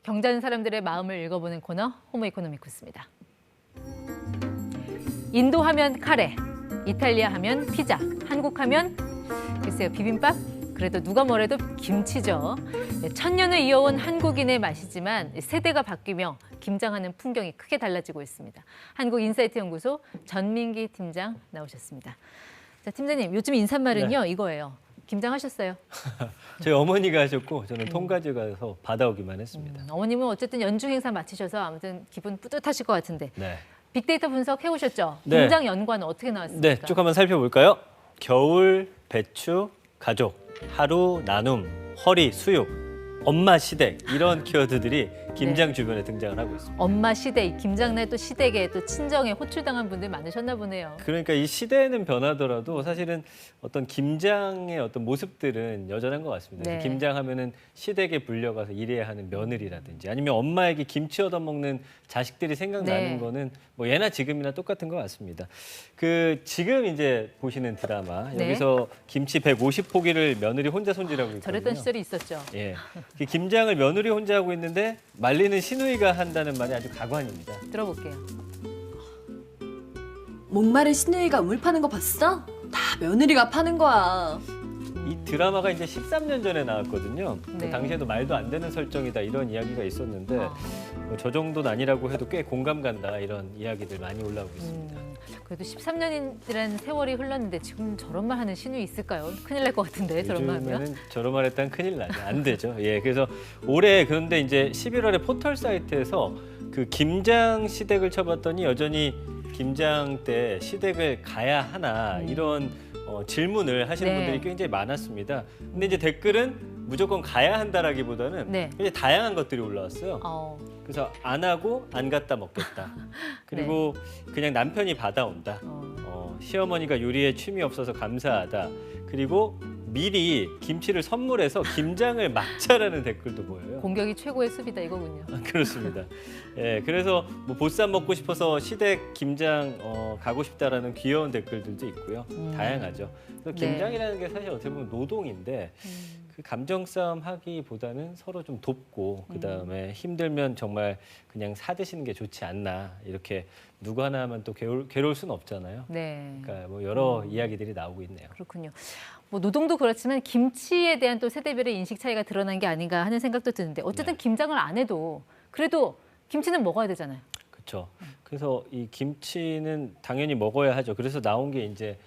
경자는 사람들의 마음을 읽어보는 코너 호모 이코노미쿠스입니다. 인도 하면 카레, 이탈리아 하면 피자, 한국 하면 글쎄요 비빔밥? 그래도 누가 뭐래도 김치죠. 천년을 이어온 한국인의 맛이지만 세대가 바뀌며 김장하는 풍경이 크게 달라지고 있습니다. 한국인사이트 연구소 전민기 팀장 나오셨습니다. 자, 팀장님, 요즘 인사말은요 네. 이거예요. 김장하셨어요? 저희 어머니가 하셨고 저는 통가지 가서 받아오기만 했습니다. 어머님은 어쨌든 연중 행사 마치셔서 아무튼 기분 뿌듯하실 것 같은데 네. 빅데이터 분석 해오셨죠? 네. 김장 연관은 어떻게 나왔습니까? 네, 쭉 한번 살펴볼까요? 겨울, 배추, 가족, 하루, 나눔, 허리, 수육, 엄마 시댁 이런 키워드들이 김장 주변에 등장을 하고 있습니다. 엄마 시댁, 김장날 또 시댁에 또 친정에 호출당한 분들 많으셨나 보네요. 그러니까 이 시대는 변하더라도 사실은 어떤 김장의 어떤 모습들은 여전한 것 같습니다. 네. 김장하면은 시댁에 불려가서 일해야 하는 며느리라든지 아니면 엄마에게 김치 얻어먹는 자식들이 생각나는 네. 거는 뭐 예나 지금이나 똑같은 것 같습니다. 그 지금 이제 보시는 드라마 네. 여기서 김치 150포기를 며느리 혼자 손질하고 있거든요. 저랬던 시절이 있었죠. 예, 그 김장을 며느리 혼자 하고 있는데 말리는 시누이가 한다는 말이 아주 가관입니다. 들어볼게요. 목마른 시누이가 우물 파는 거 봤어? 다 며느리가 파는 거야. 이 드라마가 이제 13년 전에 나왔거든요. 네. 당시에도 말도 안 되는 설정이다 이런 이야기가 있었는데 아. 뭐저 정도는 아니라고 해도 꽤 공감 간다 이런 이야기들 많이 올라오고 있습니다. 그래도 13년이라는 세월이 흘렀는데 지금 저런 말 하는 신우 있을까요? 큰일 날 것 같은데 저런 말 하면. 요즘에는 저런 말 했다면 큰일 나죠. 안 되죠. 예, 그래서 올해 그런데 이제 11월에 포털 사이트에서 그 김장 시댁을 쳐봤더니 여전히 김장 때 시댁을 가야 하나 이런 질문을 하시는 네. 분들이 굉장히 많았습니다. 근데 이제 댓글은 무조건 가야 한다라기보다는 네. 굉장히 다양한 것들이 올라왔어요. 어, 그래서 안 하고 안 갖다 먹겠다. 그리고 그냥 남편이 받아온다. 시어머니가 요리에 취미 없어서 감사하다. 그리고 미리 김치를 선물해서 김장을 막자라는 댓글도 보여요. 공격이 최고의 수비다 이거군요. 그렇습니다. 예, 그래서 뭐 보쌈 먹고 싶어서 시댁 김장 가고 싶다라는 귀여운 댓글들도 있고요. 다양하죠. 그래서 네. 김장이라는 게 사실 어떻게 보면 노동인데 그 감정 싸움 하기보다는 서로 좀 돕고 그다음에 힘들면 정말 그냥 사드시는 게 좋지 않나 이렇게 누구 하나 하면 또 괴로울 수는 없잖아요. 네. 그러니까 뭐 여러 이야기들이 나오고 있네요. 그렇군요. 뭐 노동도 그렇지만 김치에 대한 또 세대별의 인식 차이가 드러난 게 아닌가 하는 생각도 드는데 어쨌든 네. 김장을 안 해도 그래도 김치는 먹어야 되잖아요. 그렇죠. 그래서 이 김치는 당연히 먹어야 하죠. 그래서 나온 게 이제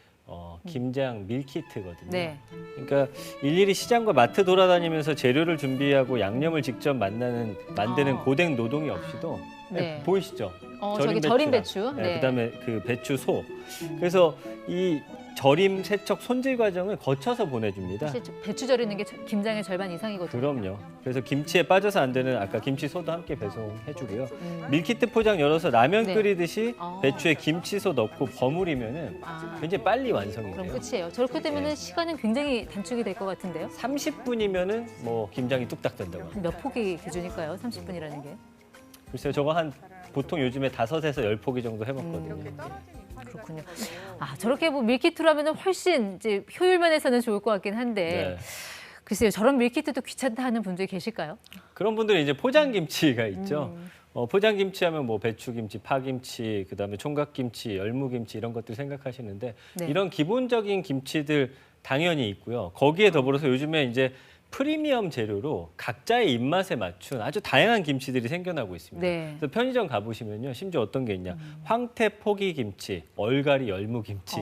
김장 밀키트거든요. 네. 그러니까 일일이 시장과 마트 돌아다니면서 재료를 준비하고 양념을 직접 만드는 고된 노동이 없이도 네. 보이시죠? 저기 절임 배추. 네. 네. 그다음에 그 배추 소. 그래서 이 절임, 세척, 손질 과정을 거쳐서 보내줍니다. 사실 배추 절이는 게 김장의 절반 이상이거든요. 그럼요. 그래서 김치에 빠져서 안 되는 아까 김치소도 함께 배송해주고요. 밀키트 포장 열어서 라면 네. 끓이듯이 어. 배추에 김치소 넣고 버무리면은 아, 굉장히 빨리 완성이 그럼 돼요. 끝이에요. 저렇게 되면은 네. 시간은 굉장히 단축이 될 것 같은데요. 30분이면은 뭐 김장이 뚝딱 된다고 합니다. 한 몇 포기 기준일까요? 30분이라는 게. 글쎄요, 저거 한 보통 요즘에 5에서 10포기 정도 해먹거든요. 그렇군요. 아, 저렇게 뭐 밀키트로 하면 훨씬 이제 효율 면에서는 좋을 것 같긴 한데 네. 글쎄요, 저런 밀키트도 귀찮다 하는 분들이 계실까요? 그런 분들은 이제 포장김치가 있죠. 포장김치 하면 뭐 배추김치, 파김치, 그다음에 총각김치, 열무김치 이런 것들 생각하시는데 네. 이런 기본적인 김치들 당연히 있고요. 거기에 더불어서 요즘에 이제 프리미엄 재료로 각자의 입맛에 맞춘 아주 다양한 김치들이 생겨나고 있습니다. 네. 그래서 편의점 가보시면요. 심지어 어떤 게 있냐. 황태 포기김치, 얼갈이 열무김치,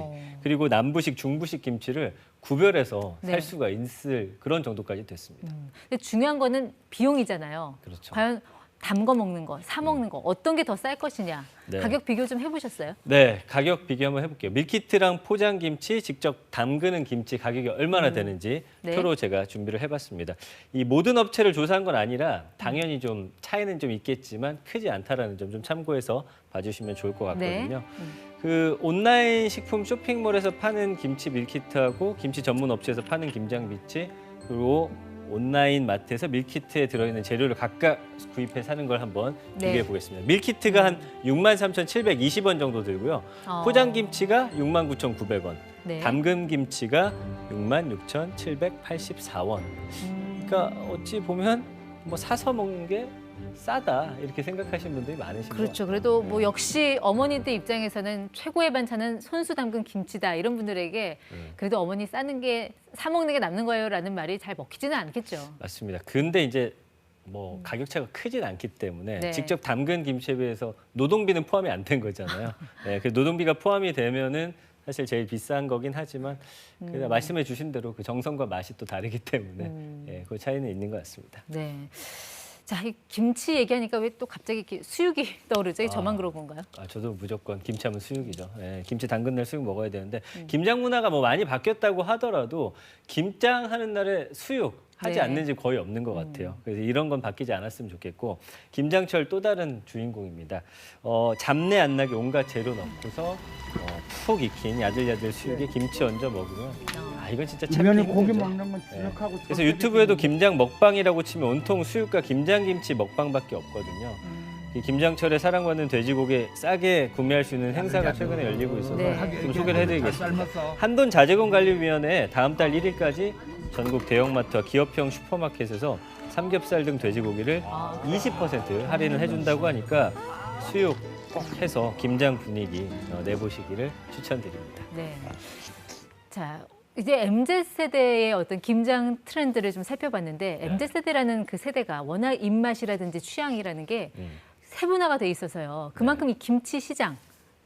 그리고 남부식, 중부식 김치를 구별해서 네. 살 수가 있을 그런 정도까지 됐습니다. 근데 중요한 거는 비용이잖아요. 그렇죠. 과연 담궈 먹는 거, 사 먹는 거 어떤 게 더 쌀 것이냐. 네. 가격 비교 좀 해보셨어요? 네, 가격 비교 한번 해볼게요. 밀키트랑 포장김치, 직접 담그는 김치 가격이 얼마나 되는지 네. 표로 제가 준비를 해봤습니다. 이 모든 업체를 조사한 건 아니라 당연히 좀 차이는 좀 있겠지만 크지 않다라는 점 좀 참고해서 봐주시면 좋을 것 같거든요. 그 온라인 식품 쇼핑몰에서 파는 김치 밀키트하고 김치 전문 업체에서 파는 김장 김치 그리고 온라인 마트에서 밀키트에 들어있는 재료를 각각 구입해 사는 걸 한번 네. 비교해 보겠습니다. 밀키트가 한 63,720원 정도 들고요. 포장김치가 69,900원, 네. 담금김치가 66,784원. 그러니까 어찌 보면 뭐 사서 먹는 게 싸다 이렇게 생각하시는 분들이 많으신 것 그렇죠. 같아요. 그래도 뭐 역시 어머니들 입장에서는 최고의 반찬은 손수 담근 김치다 이런 분들에게 그래도 어머니 싸는 게 사 먹는 게 남는 거예요라는 말이 잘 먹히지는 않겠죠. 맞습니다. 근데 이제 뭐 가격 차가 크진 않기 때문에 네. 직접 담근 김치에 비해서 노동비는 포함이 안 된 거잖아요. 네, 그 노동비가 포함이 되면은 사실 제일 비싼 거긴 하지만 그냥 말씀해 주신 대로 그 정성과 맛이 또 다르기 때문에 예, 그 차이는 있는 것 같습니다. 네. 자, 이 김치 얘기하니까 왜 또 갑자기 이렇게 수육이 떠오르죠? 이게 저만 그런 건가요? 저도 무조건 김치하면 수육이죠. 예, 김치 담근 날 수육 먹어야 되는데 김장 문화가 뭐 많이 바뀌었다고 하더라도 김장 하는 날에 수육 하지 네. 않는 집 거의 없는 것 같아요. 그래서 이런 건 바뀌지 않았으면 좋겠고 김장철 또 다른 주인공입니다. 잡내 안 나게 온갖 재료 넣고서 푹 익힌 야들야들 수육에 김치 얹어 먹으면 이건 진짜 참기 우연히 고기 힘들죠. 먹는 건 주력하고. 그래서 유튜브에도 김장 먹방이라고 치면 온통 수육과 김장김치 먹방밖에 없거든요. 이 김장철에 사랑받는 돼지고기 싸게 구매할 수 있는 행사가 최근에 열리고 있어서 네. 좀 소개를 해드리겠습니다. 한돈 자재공관리위원회 다음 달 1일까지 전국 대형마트와 기업형 슈퍼마켓에서 삼겹살 등 돼지고기를 20% 할인을 해준다고 하니까 수육 꼭 해서 김장 분위기 내보시기를 추천드립니다. 네. 자, 이제 MZ세대의 어떤 김장 트렌드를 좀 살펴봤는데 MZ세대라는 그 세대가 워낙 입맛이라든지 취향이라는 게 세분화가 돼 있어서요. 그만큼 이 김치 시장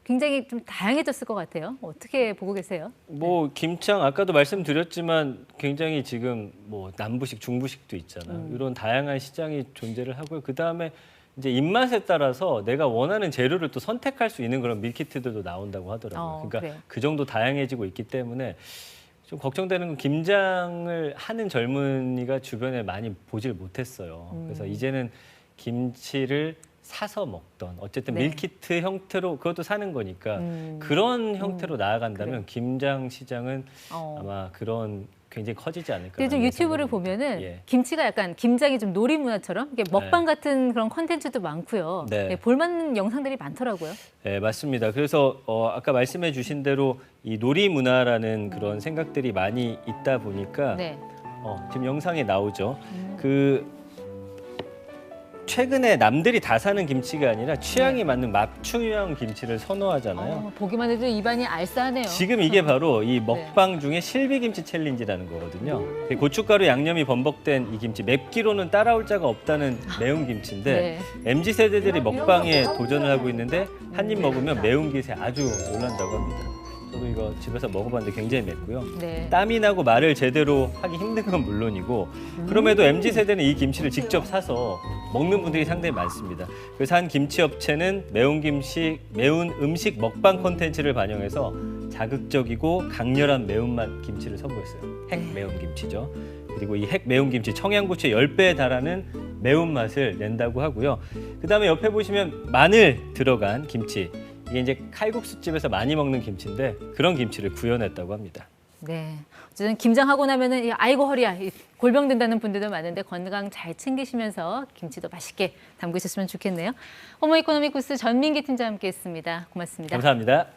굉장히 좀 다양해졌을 것 같아요. 어떻게 보고 계세요? 뭐 김장 아까도 말씀드렸지만 굉장히 지금 뭐 남부식, 중부식도 있잖아요. 이런 다양한 시장이 존재를 하고요. 그 다음에 이제 입맛에 따라서 내가 원하는 재료를 또 선택할 수 있는 그런 밀키트들도 나온다고 하더라고요. 그러니까 그래요? 그 정도 다양해지고 있기 때문에 좀 걱정되는 건 김장을 하는 젊은이가 주변에 많이 보질 못했어요. 그래서 이제는 김치를 사서 먹던 어쨌든 네. 밀키트 형태로 그것도 사는 거니까 그런 형태로 나아간다면 그래요. 김장 시장은 아마 그런 굉장히 커지지 않을까. 근데 좀 유튜브를 보면은 예. 김치가 약간 김장이 좀 놀이문화처럼 이게 먹방 같은 그런 콘텐츠도 많고요. 네. 네, 볼만한 영상들이 많더라고요. 네, 맞습니다. 그래서 아까 말씀해 주신 대로 이 놀이 문화라는 그런 생각들이 많이 있다 보니까 네. 지금 영상에 나오죠. 그 최근에 남들이 다 사는 김치가 아니라 취향이 맞는 맞춤형 김치를 선호하잖아요. 보기만 해도 입안이 알싸하네요. 지금 이게 바로 이 먹방 중에 실비김치 챌린지라는 거거든요. 고춧가루 양념이 범벅된 이 김치, 맵기로는 따라올 자가 없다는 매운 김치인데 MZ 세대들이 먹방에 도전을 하고 있는데 한 입 먹으면 매운 기세 아주 놀란다고 합니다. 저도 이거 집에서 먹어봤는데 굉장히 맵고요. 네. 땀이 나고 말을 제대로 하기 힘든 건 물론이고 그럼에도 MZ 세대는 이 김치를 직접 사서 먹는 분들이 상당히 많습니다. 그래서 한 김치 업체는 매운 음식 먹방 콘텐츠를 반영해서 자극적이고 강렬한 매운맛 김치를 선보였어요. 핵 매운 김치죠. 그리고 이 핵 매운 김치 청양고추의 10배에 달하는 매운맛을 낸다고 하고요. 그다음에 옆에 보시면 마늘 들어간 김치. 이게 이제 칼국수집에서 많이 먹는 김치인데 그런 김치를 구현했다고 합니다. 네. 어쨌든 김장하고 나면은 아이고 허리야 골병 든다는 분들도 많은데 건강 잘 챙기시면서 김치도 맛있게 담그셨으면 좋겠네요. 호모이코노미쿠스 전민기 팀장과 함께했습니다. 고맙습니다. 감사합니다.